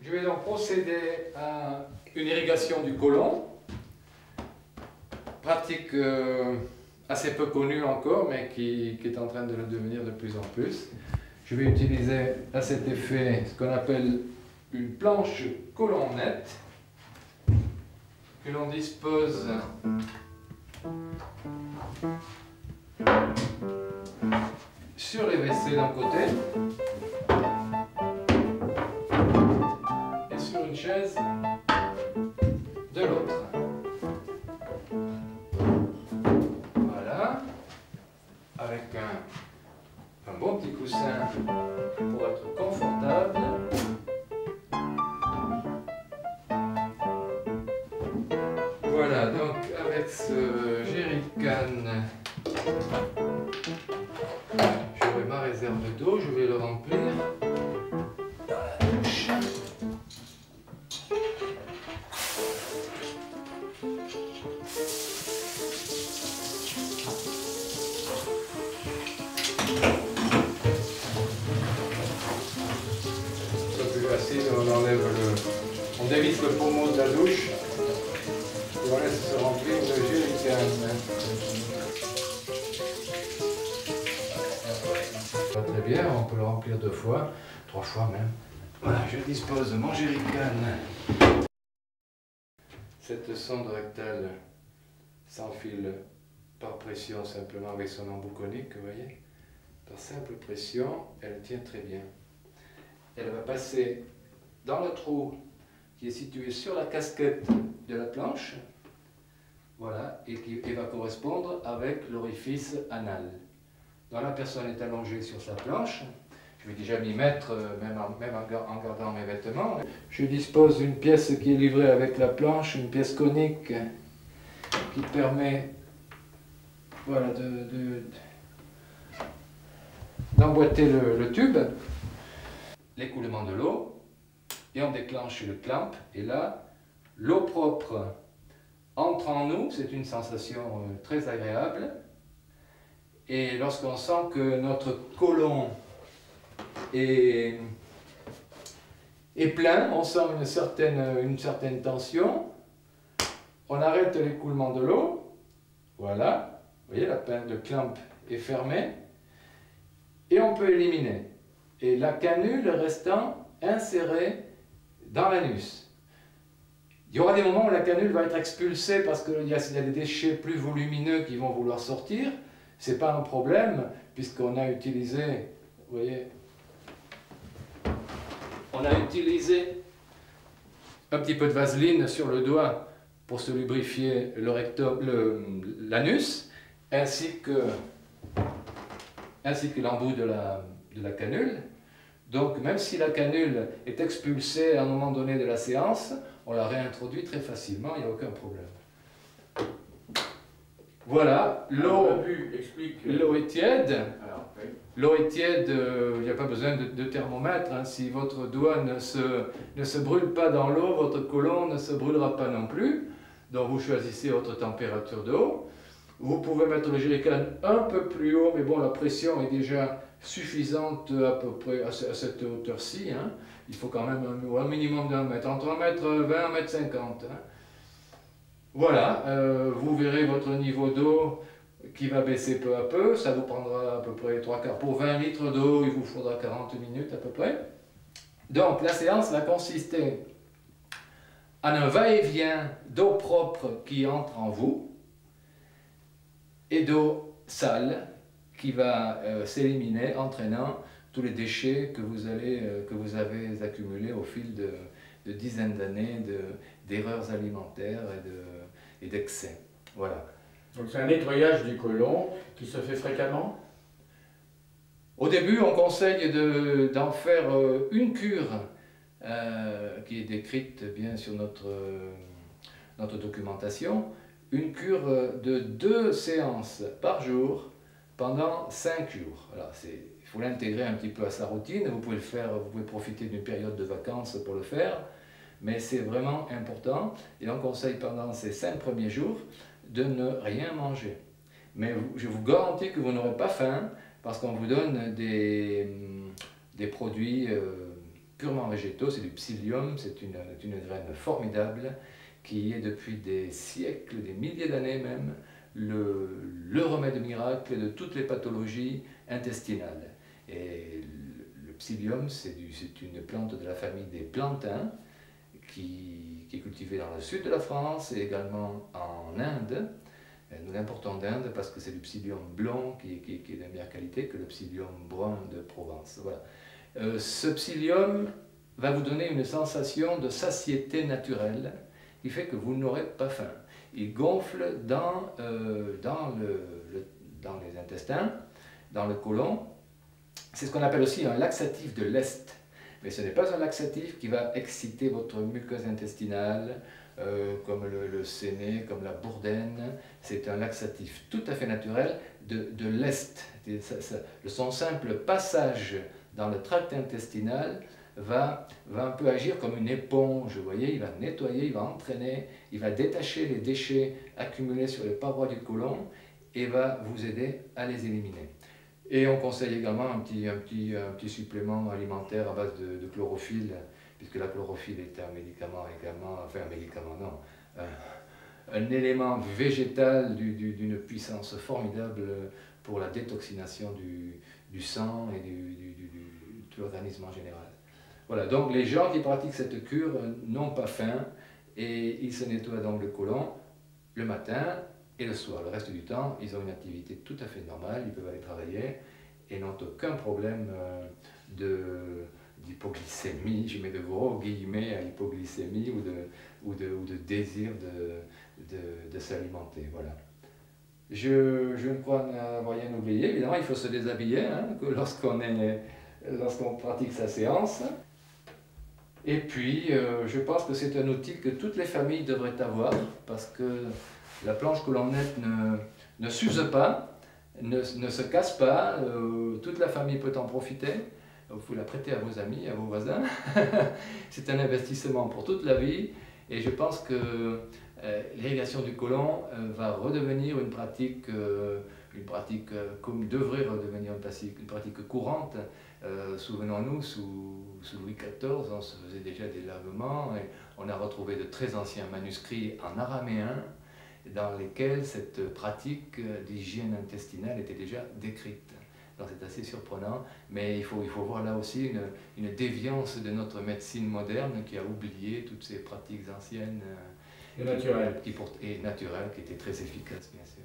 Je vais donc procéder à une irrigation du côlon, pratique assez peu connue encore, mais qui est en train de le devenir de plus en plus. Je vais utiliser à cet effet ce qu'on appelle une planche côlon-nette que l'on dispose sur les WC d'un côté et sur une chaise de l'autre. Voilà, avec un bon petit coussin pour être confortable. Voilà, donc avec ce jerrycan, j'aurai ma réserve d'eau, je vais le remplir dans la douche. C'est plus facile, on dévisse le pommeau de la douche. Et on laisse se remplir de jerrycan. Pas très bien, on peut le remplir 2 fois, 3 fois même. Voilà, je dispose de mon jerrycan. Cette sonde rectale s'enfile par pression simplement avec son embout conique, vous voyez. Par simple pression, elle tient très bien. Elle va passer dans le trou qui est situé sur la casquette de la planche. Voilà, et qui va correspondre avec l'orifice anal. Donc la personne est allongée sur sa planche. Je vais déjà m'y mettre, même en gardant mes vêtements. Je dispose d'une pièce qui est livrée avec la planche, une pièce conique qui permet voilà, d'emboîter le tube, l'écoulement de l'eau, et on déclenche le clamp, et là, l'eau propre entre en nous, c'est une sensation très agréable. Et lorsqu'on sent que notre côlon est plein, on sent une certaine tension, on arrête l'écoulement de l'eau, voilà, vous voyez, le clamp est fermé, et on peut éliminer. Et la canule restant insérée dans l'anus. Il y aura des moments où la canule va être expulsée parce qu'il y a des déchets plus volumineux qui vont vouloir sortir. Ce n'est pas un problème, puisqu'on a utilisé, vous voyez, on a utilisé un petit peu de vaseline sur le doigt pour se lubrifier l'anus, ainsi que l'embout de la canule. Donc même si la canule est expulsée à un moment donné de la séance, on la réintroduit très facilement, il n'y a aucun problème. Voilà, l'eau est tiède. L'eau est tiède, il n'y a pas besoin de thermomètre. Hein. Si votre doigt ne se brûle pas dans l'eau, votre côlon ne se brûlera pas non plus. Donc vous choisissez votre température d'eau. Vous pouvez mettre le jerrycan un peu plus haut, mais bon, la pression est déjà suffisante à peu près à cette hauteur-ci. Hein. Il faut quand même un minimum d'1 mètre, entre 1,20 m et 1,50 m. Hein. Voilà, vous verrez votre niveau d'eau qui va baisser peu à peu. Ça vous prendra à peu près 3/4. Pour 20 litres d'eau, il vous faudra 40 minutes à peu près. Donc la séance va consister en un va-et-vient d'eau propre qui entre en vous et d'eau sale qui va s'éliminer, entraînant tous les déchets que vous avez accumulés au fil de dizaines d'années d'erreurs alimentaires et d'excès. Voilà. Donc c'est un nettoyage du côlon qui se fait fréquemment? Au début, on conseille d'en faire une cure qui est décrite bien sur notre documentation, une cure de 2 séances par jour pendant 5 jours. Voilà, il faut l'intégrer un petit peu à sa routine. Vous pouvez le faire, vous pouvez profiter d'une période de vacances pour le faire, mais c'est vraiment important. Et on conseille pendant ces 5 premiers jours de ne rien manger. Mais je vous garantis que vous n'aurez pas faim parce qu'on vous donne des produits purement végétaux, c'est du psyllium, c'est une graine formidable qui est depuis des siècles, des milliers d'années même, le remède miracle de toutes les pathologies intestinales. Et le psyllium, c'est une plante de la famille des plantains qui est cultivée dans le sud de la France et également en Inde. Nous l'importons d'Inde parce que c'est du psyllium blanc qui est de meilleure qualité que le psyllium brun de Provence. Voilà. Ce psyllium va vous donner une sensation de satiété naturelle qui fait que vous n'aurez pas faim. Il gonfle dans les intestins, dans le côlon. C'est ce qu'on appelle aussi un laxatif de l'Est. Mais ce n'est pas un laxatif qui va exciter votre muqueuse intestinale, comme le séné, comme la bourdaine. C'est un laxatif tout à fait naturel de l'Est. Son simple passage dans le tract intestinal va un peu agir comme une éponge, vous voyez, il va nettoyer, il va entraîner, il va détacher les déchets accumulés sur les parois du côlon et va vous aider à les éliminer. Et on conseille également un petit supplément alimentaire à base de chlorophylle, puisque la chlorophylle est un médicament également, enfin un médicament non, un élément végétal d'une puissance formidable pour la détoxination du sang et de l'organisme en général. Voilà, donc les gens qui pratiquent cette cure n'ont pas faim et ils se nettoient donc le côlon le matin et le soir. Le reste du temps, ils ont une activité tout à fait normale, ils peuvent aller travailler et n'ont aucun problème d'hypoglycémie, je mets de gros guillemets à hypoglycémie ou de désir de s'alimenter. Voilà. Je ne crois n'avoir rien oublié. Évidemment, il faut se déshabiller hein, lorsqu'on pratique sa séance. Et puis, je pense que c'est un outil que toutes les familles devraient avoir parce que la planche colonnette ne s'use pas, ne se casse pas, toute la famille peut en profiter. Vous pouvez la prêter à vos amis, à vos voisins. C'est un investissement pour toute la vie et je pense que l'irrigation du côlon va redevenir une pratique comme devrait redevenir une pratique courante. Souvenons-nous, sous Louis XIV, on se faisait déjà des lavements et on a retrouvé de très anciens manuscrits en araméen dans lesquels cette pratique d'hygiène intestinale était déjà décrite. Donc c'est assez surprenant, mais il faut voir là aussi une déviance de notre médecine moderne qui a oublié toutes ces pratiques anciennes et naturelles qui étaient très efficaces, bien sûr.